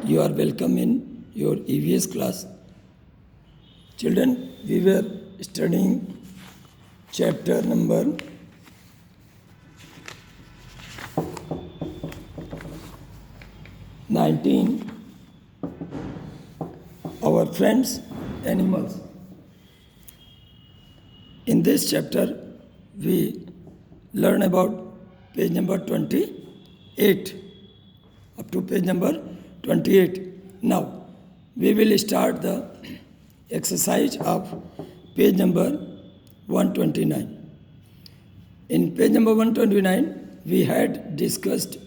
You are welcome in your EVS class. Children, we were studying chapter number 19, our friends, animals. In this chapter, we learn about page number 28, up to page number 28. Now, we will start the exercise of page number 129. In page number 129, we had discussed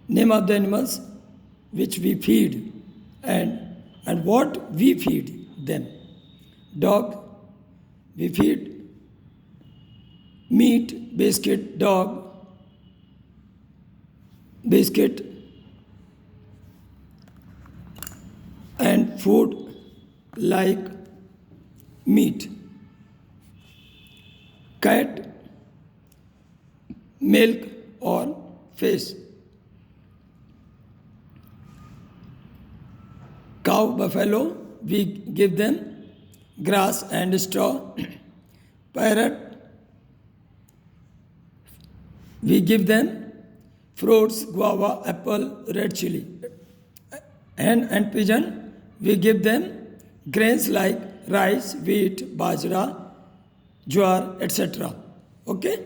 name of the animals which we feed and what we feed them. Dog, we feed meat, biscuit, dog, biscuit, and food like meat. Cat, milk or fish. Cow, buffalo, we give them grass and straw. Parrot, we give them fruits, guava, apple, red chili. Hen and pigeon, we give them grains like rice, wheat, bajra, jowar, etc. Okay?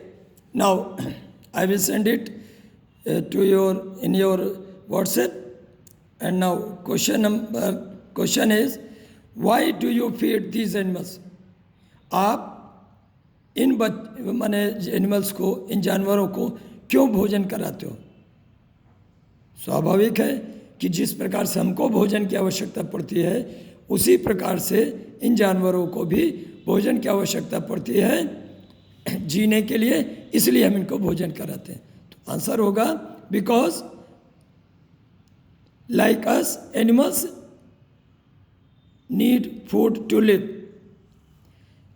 Now, I will send it in your WhatsApp. And now, question is, why do you feed these animals? आप इन माने animals को, इन जानवरों को क्यों भोजन कराते हो? स्वाभाविक है कि जिस प्रकार से हमको भोजन की आवश्यकता पड़ती है, उसी प्रकार से इन जानवरों को भी भोजन की आवश्यकता पड़ती है जीने के लिए, इसलिए हम इनको भोजन कराते हैं. तो आंसर होगा because like us, animals need food to live.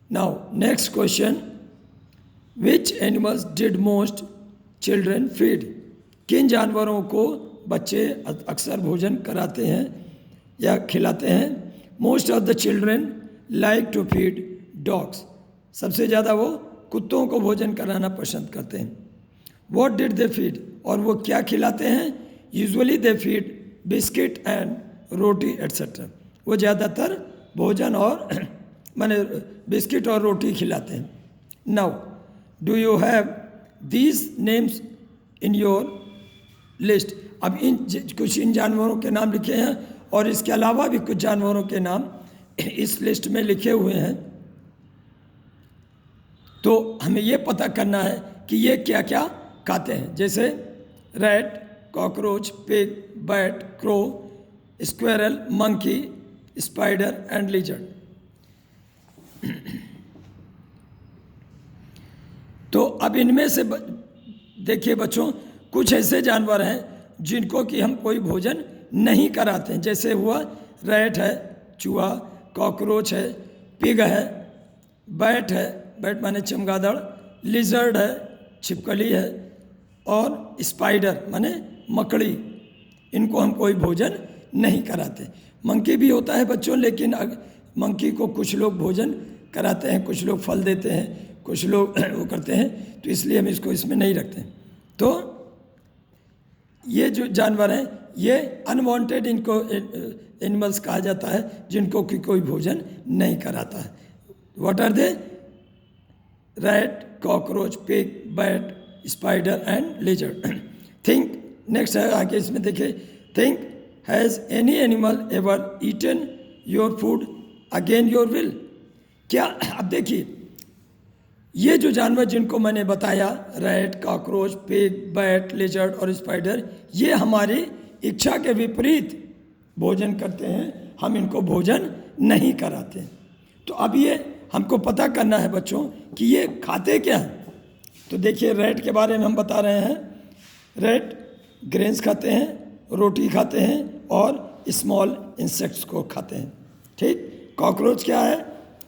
Now, next question. Which animals did most children feed? किन जानवरों को बच्चे अक्सर भोजन कराते हैं या खिलाते हैं? Most of the children like to feed dogs. सबसे ज़्यादा वो कुत्तों को भोजन कराना पसंद करते हैं. What did they feed? और वो क्या खिलाते हैं? Usually they feed biscuit and roti etcetera. वो ज़्यादातर भोजन और माने बिस्किट और रोटी खिलाते हैं. Now do you have these names in your list? अब कुछ इन जानवरों के नाम लिखे हैं और इसके अलावा भी कुछ जानवरों के नाम इस लिस्ट में लिखे हुए हैं. तो हमें ये पता करना है कि ये क्या क्या खाते हैं. जैसे rat, cockroach, pig, bat, crow, squirrel, monkey, spider and lizard. तो अब इनमें से देखिए बच्चों, कुछ ऐसे जानवर हैं जिनको कि हम कोई भोजन नहीं कराते हैं. जैसे हुआ रैट है, चूहा, कॉकरोच है, पिग है, बैट है, बैट माने चमगादड़, लिजर्ड है, छिपकली है, और स्पाइडर माने मकड़ी. इनको हम कोई भोजन नहीं कराते. मंकी भी होता है बच्चों, लेकिन मंकी को कुछ लोग भोजन कराते हैं, कुछ लोग फल देते हैं, कुछ लोग वो करते हैं, तो इसलिए हम इसको इसमें नहीं रखते. तो ये जो जानवर हैं ये अनवांटेड इनको एनिमल्स कहा जाता है, जिनको कि कोई भोजन नहीं कराता है. What are they? Rat, cockroach, pig, bat, spider and lizard. Think, next है आगे इसमें देखिए. Think, has any animal ever eaten your food against your will? क्या, अब देखिए ये जो जानवर जिनको मैंने बताया, rat, cockroach, pig, bat, lizard और स्पाइडर, ये हमारी इच्छा के विपरीत भोजन करते हैं, हम इनको भोजन नहीं कराते. तो अब ये हमको पता करना है बच्चों कि ये खाते क्या हैं. तो देखिए रैट के बारे में हम बता रहे हैं. रैट ग्रेन्स खाते हैं, रोटी खाते हैं और स्मॉल इंसेक्ट्स को खाते हैं. ठीक. कॉकरोच क्या है?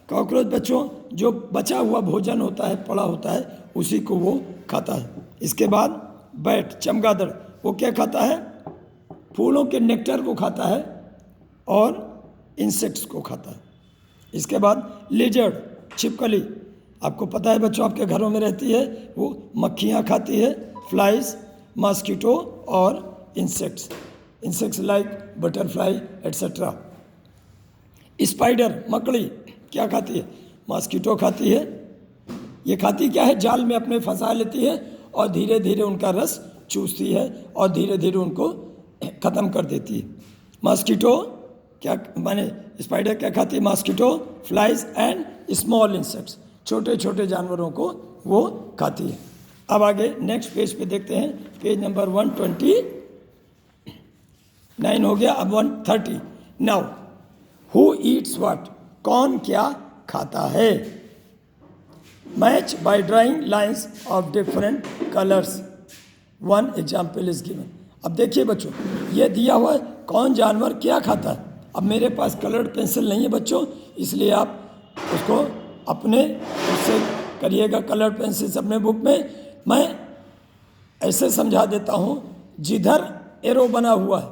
कॉकरोच बच्चों जो बचा हुआ भोजन होता है, पड़ा होता है, उसी को वो खाता है. इसके बाद बैट, चमगादड़, वो क्या खाता है? फूलों के नेक्टर को खाता है और इंसेक्ट्स को खाता है। इसके बाद लिजर्ड, छिपकली, आपको पता है बच्चों आपके घरों में रहती है, वो मक्खियाँ खाती है, फ्लाइज, मॉस्किटो और insects like butterfly etcetera. Spider, मकड़ी क्या खाती है? मॉस्किटो खाती है। ये खाती क्या है? जाल में अपने फंसा लेती है और धीरे धीरे उनका रस चूसती है और धीरे धीरे उनको ख़त्म कर देती है। मॉस्किटो क्या माने स्पाइडर क्या खाती है? Mosquito, flies and small insects, छोटे छोटे जानवरों को वो खाती है। अब आगे नेक्स्ट पेज पे देखते हैं, पेज नंबर 129 हो गया, अब 130। नाउ हु ईट्स व्हाट, कौन क्या खाता है? Match by drawing lines of different colours, one example is given. अब देखिए बच्चों, ये दिया हुआ है कौन जानवर क्या खाता है। अब मेरे पास कलर्ड पेंसिल नहीं है बच्चों, इसलिए आप उसको अपने उससे करिएगा कलर्ड पेंसिल से अपने बुक में। मैं ऐसे समझा देता हूँ, जिधर एरो बना हुआ है,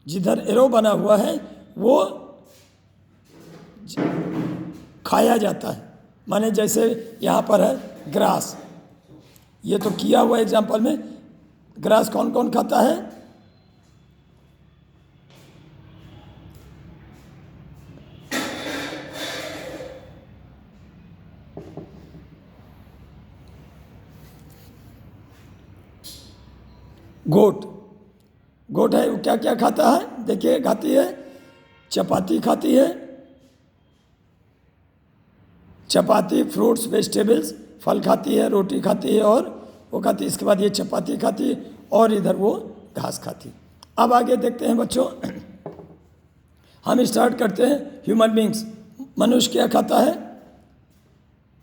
जिधर एरो बना हुआ है वो खाया जाता है। माने जैसे यहाँ पर है ग्रास, ये तो किया हुआ एग्जाम्पल में, ग्रास कौन कौन खाता है? गोट है, वो क्या क्या खाता है? देखिए खाती है, चपाती खाती है, चपाती, फ्रूट्स, वेजिटेबल्स, फल खाती है, रोटी खाती है और वो खाती है। इसके बाद ये चपाती खाती है और इधर वो घास खाती है। अब आगे देखते हैं बच्चों, हम स्टार्ट करते हैं ह्यूमन बींग्स। मनुष्य क्या खाता है?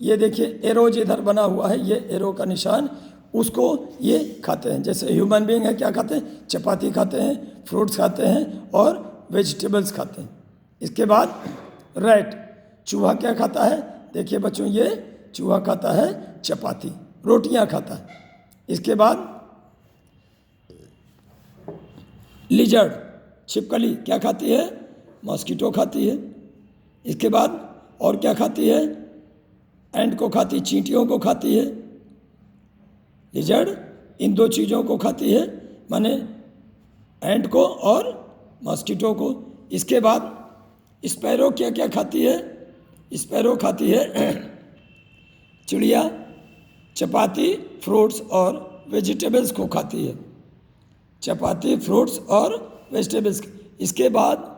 ये देखिए एरो जिधर बना हुआ है, ये एरो का निशान, उसको ये खाते हैं। जैसे ह्यूमन बींग है, क्या खाते हैं? चपाती खाते हैं, फ्रूट्स खाते हैं और वेजिटेबल्स खाते हैं। इसके बाद रैट, चूहा क्या खाता है? देखिए बच्चों, ये चूहा खाता है चपाती, रोटियां खाता है। इसके बाद लिजर्ड, छिपकली क्या खाती है? मॉस्किटो खाती है। इसके बाद और क्या खाती है? एंट को खाती, चींटियों को खाती है। लिजर्ड इन दो चीज़ों को खाती है, माने एंट को और मॉस्किटो को। इसके बाद स्पैरो क्या क्या खाती है? स्पैरो खाती है चिड़िया, चपाती, फ्रूट्स और वेजिटेबल्स को खाती है। चपाती, फ्रूट्स और वेजिटेबल्स। इसके बाद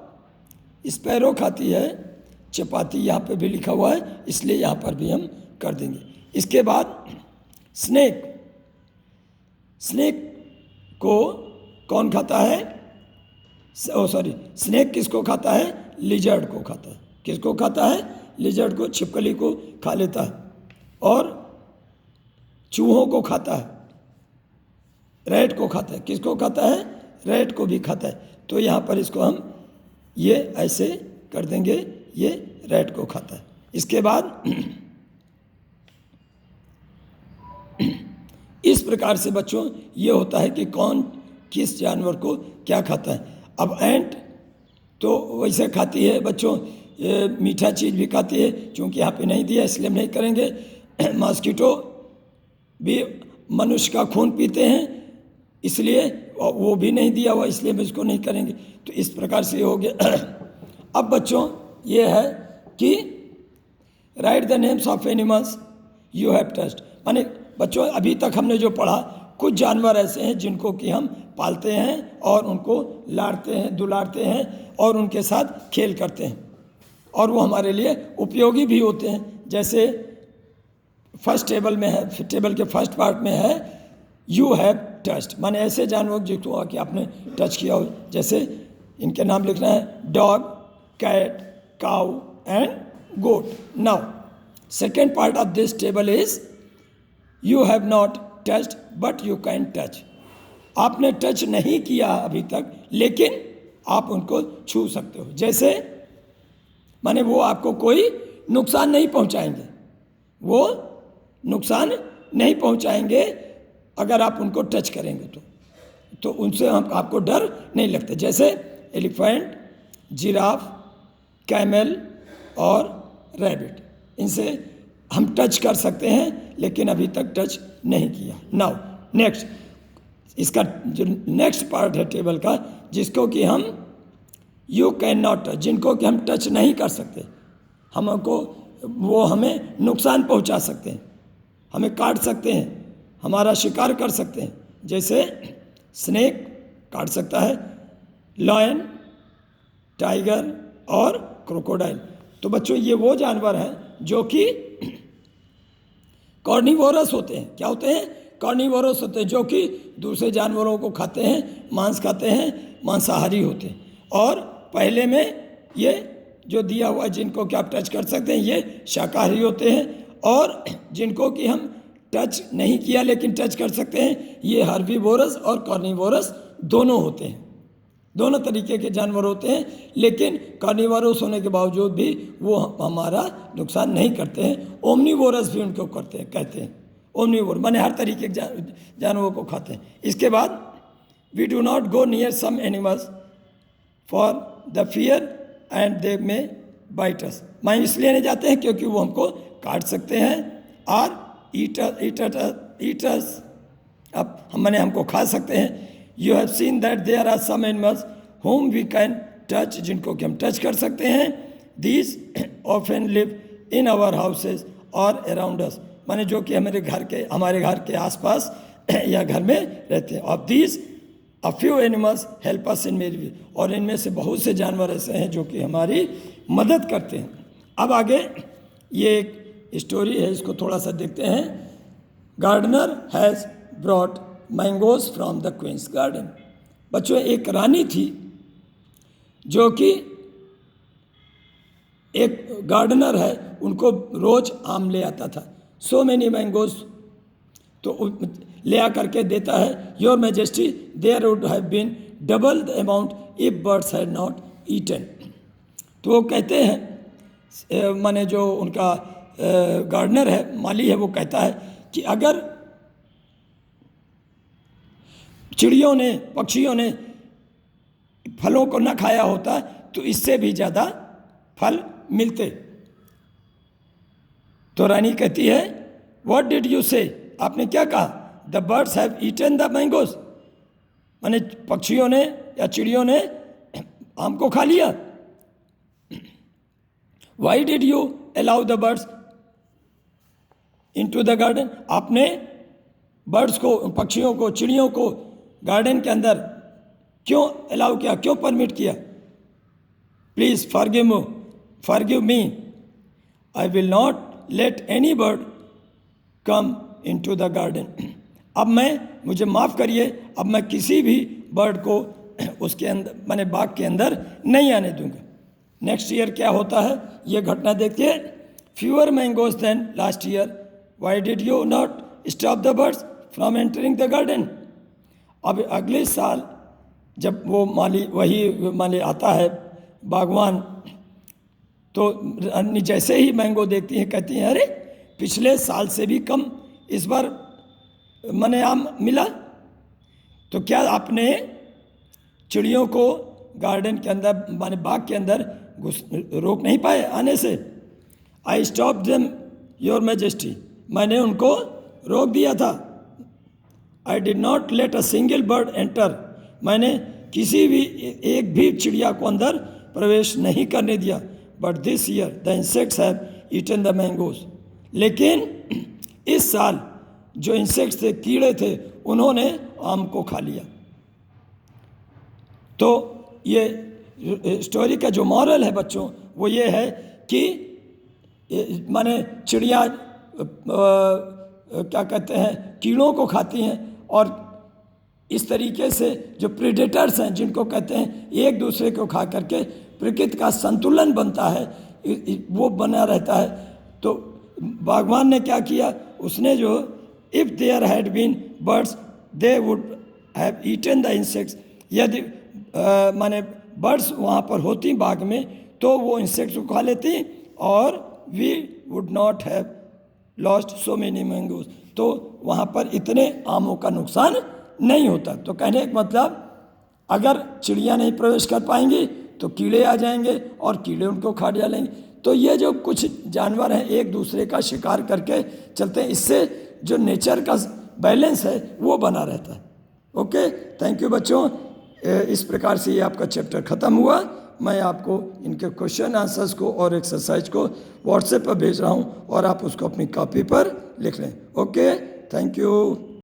स्पैरो खाती है चपाती, यहाँ पे भी लिखा हुआ है इसलिए यहाँ पर भी हम कर देंगे। इसके बाद स्नेक को कौन खाता है? स्नेक किसको खाता है? लिजर्ड को खाता है। किसको खाता है? लिजर्ड को, छिपकली को खा लेता है और चूहों को खाता है, रैट को खाता है। किसको खाता है? रैट को भी खाता है। तो यहाँ पर इसको हम ये ऐसे कर देंगे, ये रैट को खाता है। इसके बाद इस प्रकार से बच्चों ये होता है कि कौन किस जानवर को क्या खाता है। अब एंट तो वैसे खाती है बच्चों, ये मीठा चीज़ भी खाती है, क्योंकि यहाँ पे नहीं दिया इसलिए हम नहीं करेंगे। मॉस्किटो भी मनुष्य का खून पीते हैं, इसलिए वो भी नहीं दिया हुआ, इसलिए हम इसको नहीं करेंगे। तो इस प्रकार से हो गया। अब बच्चों ये है कि right the names of animals you have touched. माने बच्चों अभी तक हमने जो पढ़ा, कुछ जानवर ऐसे हैं जिनको कि हम पालते हैं और उनको लाड़ते हैं, दुलारते हैं और उनके साथ खेल करते हैं और वो हमारे लिए उपयोगी भी होते हैं। जैसे फर्स्ट टेबल में है, टेबल के फर्स्ट पार्ट में है यू हैव टच्ड, माने ऐसे जानवर जिसको कि आपने टच किया हो। जैसे इनके नाम लिखना है dog, cat, cow and goat. Now second part of this table is you have not touched but you can touch. आपने टच नहीं किया अभी तक, लेकिन आप उनको छू सकते हो। जैसे माने वो आपको कोई नुकसान नहीं पहुंचाएंगे, वो नुकसान नहीं पहुंचाएंगे अगर आप उनको टच करेंगे तो। तो उनसे आपको डर नहीं लगता। जैसे एलिफेंट, जिराफ, कैमल और रैबिट, इनसे हम टच कर सकते हैं लेकिन अभी तक टच नहीं किया। नाउ नेक्स्ट, इसका जो नेक्स्ट पार्ट है टेबल का, जिसको कि हम यू कैन नॉट टच, जिनको कि हम टच नहीं कर सकते, हमको वो हमें नुकसान पहुंचा सकते हैं, हमें काट सकते हैं, हमारा शिकार कर सकते हैं। जैसे स्नेक काट सकता है, लायन, टाइगर और क्रोकोडाइल। तो बच्चों ये वो जानवर हैं जो कि कार्निवोरस होते हैं। क्या होते हैं? कार्निवोरस होते हैं, जो कि दूसरे जानवरों को खाते हैं, मांस खाते हैं, मांसाहारी होते हैं। और पहले में ये जो दिया हुआ जिनको कि आप टच कर सकते हैं ये शाकाहारी होते हैं, और जिनको कि हम टच नहीं किया लेकिन टच कर सकते हैं ये हर्बीवोरस और कार्निवोरस दोनों होते हैं। दोनों तरीके के जानवर होते हैं, लेकिन कार्निवोरस होने के बावजूद भी वो हमारा नुकसान नहीं करते हैं। ओमनीवोरस भी उनको कहते हैं। ओमनीवोर माने हर तरीके के जानवरों को खाते हैं। इसके बाद we do not go near some animals for the fear and they may bite अस। मैं इसलिए नहीं जाते हैं क्योंकि वो हमको काट सकते हैं और ईटर्स, अब मैंने हमको खा सकते हैं। You have seen that there are some animals whom we can touch, जिनको कि हम टच कर सकते हैं। These often live in our houses और अराउंड अस, माने जो कि हमारे घर के आसपास या घर में रहते हैं। Of these a few animals help us in मेरी, और इनमें से बहुत से जानवर ऐसे हैं जो कि हमारी मदद करते हैं। अब आगे ये एक स्टोरी है, इसको थोड़ा सा देखते हैं। Gardener has brought mangoes from the queen's garden. बच्चों एक रानी थी जो कि एक गार्डनर है, उनको रोज आम ले आता था। सो मेनी मैंगोज, तो ले आ करके देता है। Your majesty there would have been double the amount if birds had not eaten. तो वो कहते हैं, माने जो उनका गार्डनर है, माली है, वो कहता है कि अगर चिड़ियों ने, पक्षियों ने फलों को न खाया होता तो इससे भी ज़्यादा फल मिलते। तो रानी कहती है, व्हाट डिड यू से, आपने क्या कहा? The birds have eaten the mangoes, माने पक्षियों ने या चिड़ियों ने आम को खा लिया। Y did you allow the birds into the garden, आपने बर्ड्स को, पक्षियों को, चिड़ियों को गार्डन के अंदर क्यों अलाउ किया, क्यों परमिट किया? Please forgive me, I will not let any bird come into the garden. अब मुझे माफ़ करिए, अब मैं किसी भी बर्ड को उसके अंदर, माने बाग के अंदर नहीं आने दूंगा। नेक्स्ट ईयर क्या होता है ये घटना देखिए। Fewer mangoes than last year, why did you not stop the birds from entering the garden. अब अगले साल जब वो वही माली आता है बागवान, तो रानी जैसे ही मैंगो देखती हैं कहती हैं, अरे पिछले साल से भी कम इस बार मने आम मिला, तो क्या आपने चिड़ियों को गार्डन के अंदर, माने बाग के अंदर रोक नहीं पाए आने से? I stop them your majesty, मैंने उनको रोक दिया था। I did not let a single bird enter, मैंने किसी भी एक भी चिड़िया को अंदर प्रवेश नहीं करने दिया। But this year the insects have eaten the mangoes, लेकिन इस साल जो इंसेक्ट्स थे, कीड़े थे, उन्होंने आम को खा लिया। तो ये स्टोरी का जो मॉरल है बच्चों, वो ये है कि माने चिड़िया क्या कहते हैं, कीड़ों को खाती हैं, और इस तरीके से जो प्रेडेटर्स हैं, जिनको कहते हैं, एक दूसरे को खा करके प्रकृति का संतुलन बनता है, वो बना रहता है। तो बागवान ने क्या किया, उसने जो if there had been birds they would have eaten the insects, यदि माने बर्ड्स वहाँ पर होती बाग में तो वो इंसेक्ट्स को खा लेती, और we would not have lost so many mangoes, तो वहाँ पर इतने आमों का नुकसान नहीं होता। तो कहने का मतलब अगर चिड़िया नहीं प्रवेश कर पाएंगी तो कीड़े आ जाएंगे और कीड़े उनको खा डालेंगे। तो ये जो कुछ जानवर हैं एक दूसरे का शिकार करके चलते हैं, इससे जो नेचर का बैलेंस है वो बना रहता है। ओके, थैंक यू बच्चों। इस प्रकार से ये आपका चैप्टर ख़त्म हुआ। मैं आपको इनके क्वेश्चन आंसर्स को और एक्सरसाइज को व्हाट्सएप पर भेज रहा हूँ और आप उसको अपनी कॉपी पर लिख लें। Okay, thank you.